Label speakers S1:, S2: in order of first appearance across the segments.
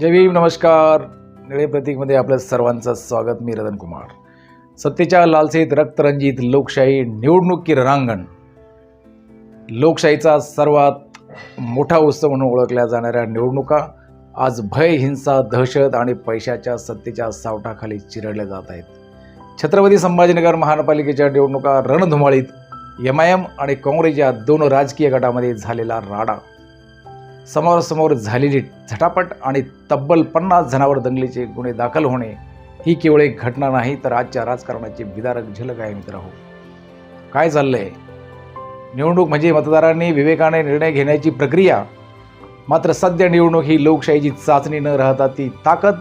S1: जय भीम, नमस्कार. निळे प्रतीकमध्ये आपलं सर्वांचं स्वागत. मी रतन कुमार. सत्तेच्या लालसेत रक्तरंजित लोकशाही निवडणूक की रणांगण. लोकशाहीचा सर्वात मोठा उत्सव म्हणून ओळखल्या जाणाऱ्या निवडणुका आज भय, हिंसा, दहशत आणि पैशाच्या सत्तेच्या सावटाखाली चिरडल्या जात आहेत. छत्रपती संभाजीनगर महानगरपालिकेच्या निवडणुका रणधुमाळीत MIM आणि काँग्रेस या दोन राजकीय गटामध्ये झालेला राडा, समोरासमोर झालेली झटापट आणि तब्बल 50 जणांवर दंगलीचे गुन्हे दाखल होणे ही केवळ एक घटना नाही, तर आजच्या राजकारणाची विदारक झलक आहे. मित्रांनो, काय चाललंय? निवडणूक म्हणजे मतदारांनी विवेकाने निर्णय घेण्याची प्रक्रिया. मात्र सध्या निवडणूक ही लोकशाहीची चाचणी न राहता ती ताकद,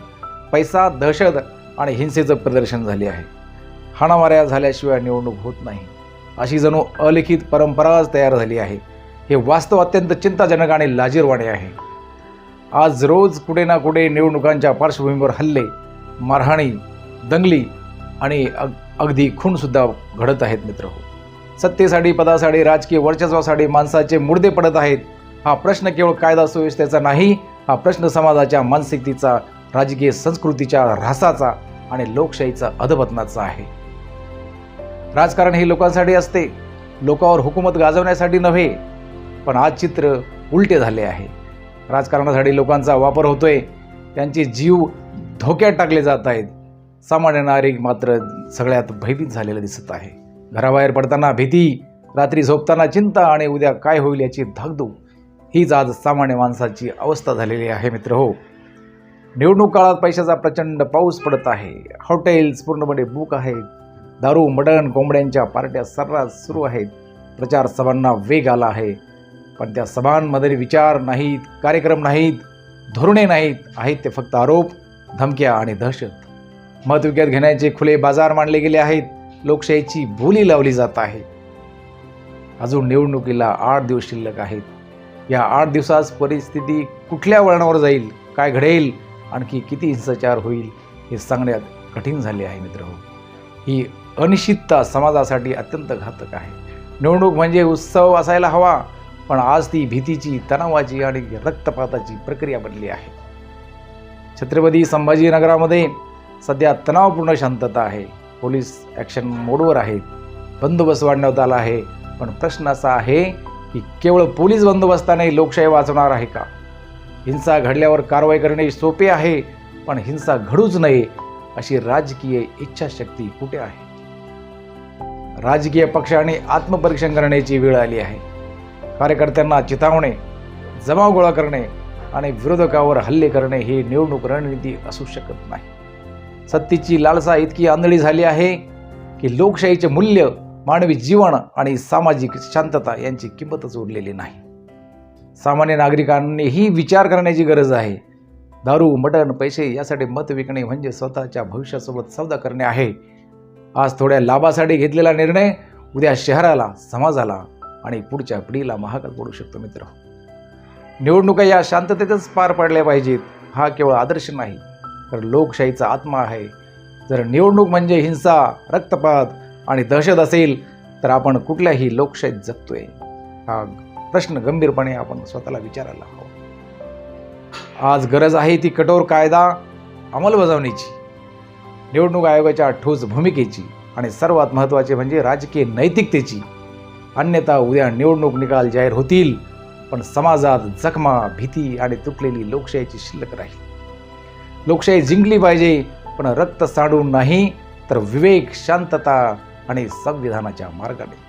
S1: पैसा, दहशत आणि हिंसेचं प्रदर्शन झाले आहे. हाणामाऱ्या झाल्याशिवाय निवडणूक होत नाही, अशी जणू अलिखित परंपराच तयार झाली आहे. हे वास्तव अत्यंत चिंताजनक आणि लाजिरवाणे आहे. आज रोज कुठे ना कुठे निवडणुकांच्या पार्श्वभूमीवर हल्ले, मारहाणी, दंगली आणि अगदी खूनसुद्धा घडत आहेत. मित्रहो, सत्तेसाठी, पदासाठी, राजकीय वर्चस्वासाठी माणसाचे मुर्दे पडत आहेत. हा प्रश्न केवळ कायदा सुव्यवस्थेचा नाही, हा प्रश्न समाजाच्या मानसिकतेचा, राजकीय संस्कृतीच्या ऱ्हासाचा आणि लोकशाहीचा अधपतनाचा आहे. राजकारण हे लोकांसाठी असते, लोकांवर हुकूमत गाजवण्यासाठी नव्हे. पण आज चित्र उलटे झाले आहे. राजकारणासाठी लोकांचा वापर होतोय, त्यांचे जीव धोक्यात टाकले जात आहेत. सामान्य नागरिक मात्र सगळ्यात भयभीत झालेला दिसत आहे. घराबाहेर पडताना भीती, रात्री झोपताना चिंता आणि उद्या काय होईल याची धाकधूक, हीच आज सामान्य माणसाची अवस्था झालेली आहे. मित्रहो, निवडणूक काळात पैशाचा प्रचंड पाऊस पडत आहे. हॉटेल्स पूर्णपणे बुक आहेत. दारू, मटण, कोंबड्यांच्या पार्ट्या सर्रास सुरू आहेत. प्रचार सभांना वेग आला आहे. पण त्या सभांमध्ये विचार नाहीत, कार्यक्रम नाहीत, धोरणे नाहीत. आहेत ते फक्त आरोप, धमक्या आणि दहशत. मत विकत घेण्याचे खुले बाजार मांडले गेले आहेत. लोकशाहीची बोली लावली जात आहे. अजून निवडणुकीला 8 दिवस शिल्लक आहेत. या 8 दिवसात परिस्थिती कुठल्या वळणावर जाईल, काय घडेल, आणखी किती हिंसाचार होईल हे सांगण्यात कठीण झाले आहे. मित्रहो, ही अनिश्चितता समाजासाठी अत्यंत घातक आहे. निवडणूक म्हणजे उत्सव असायला हवा, पण आज ती भीतीची, तणावाची आणि रक्तपाताची प्रक्रिया बनली आहे. छत्रपती संभाजीनगरामध्ये सध्या तणावपूर्ण शांतता आहे. पोलीस ॲक्शन मोडवर आहेत. बंदोबस्त वाढवण्यात आला आहे. पण प्रश्न असा आहे की केवळ पोलीस बंदोबस्ताने लोकशाही वाचवणार आहे का? हिंसा घडल्यावर कारवाई करणे सोपे आहे, पण हिंसा घडूच नये अशी राजकीय इच्छाशक्ती कुठे आहे? राजकीय पक्षाने आत्मपरीक्षण करण्याची वेळ आली आहे. कार्यकर्त्यांना चिथावणे, जमाव गोळा करणे आणि विरोधकावर हल्ले करणे ही निवडणूक रणनीती असू शकत नाही. सत्तेची लालसा इतकी आंधळी झाली आहे की लोकशाहीचे मूल्य, मानवी जीवन आणि सामाजिक शांतता यांची किंमतच उरलेली नाही. सामान्य नागरिकांनीही विचार करण्याची गरज आहे. दारू, मटण, पैसे यासाठी मत विकणे म्हणजे स्वतःच्या भविष्यासोबत सौदा करणे आहे. आज थोड्या लाभासाठी घेतलेला निर्णय उद्या शहराला, समाजाला आणि पुढच्या पिढीला महागात पडू शकतो. मित्र, निवडणुका या शांततेतच पार पडल्या पाहिजेत. हा केवळ आदर्श नाही, तर लोकशाहीचा आत्मा आहे. जर निवडणूक म्हणजे हिंसा, रक्तपात आणि दहशत असेल, तर आपण कुठल्याही लोकशाहीत जगतोय? हा प्रश्न गंभीरपणे आपण स्वतःला विचारायला हवा. आज गरज आहे ती कठोर कायदा अंमलबजावणीची, निवडणूक आयोगाच्या ठोस भूमिकेची आणि सर्वात महत्त्वाचे म्हणजे राजकीय नैतिकतेची. अन्यथा उद्या निवडणूक निकाल जाहीर होतील, पण समाजात जखमा, भीती आणि तुटलेली लोकशाहीची शिल्लक राहील. लोकशाही जिंकली पाहिजे, पण रक्त सांडून नाही, तर विवेक, शांतता आणि संविधानाच्या मार्गाने.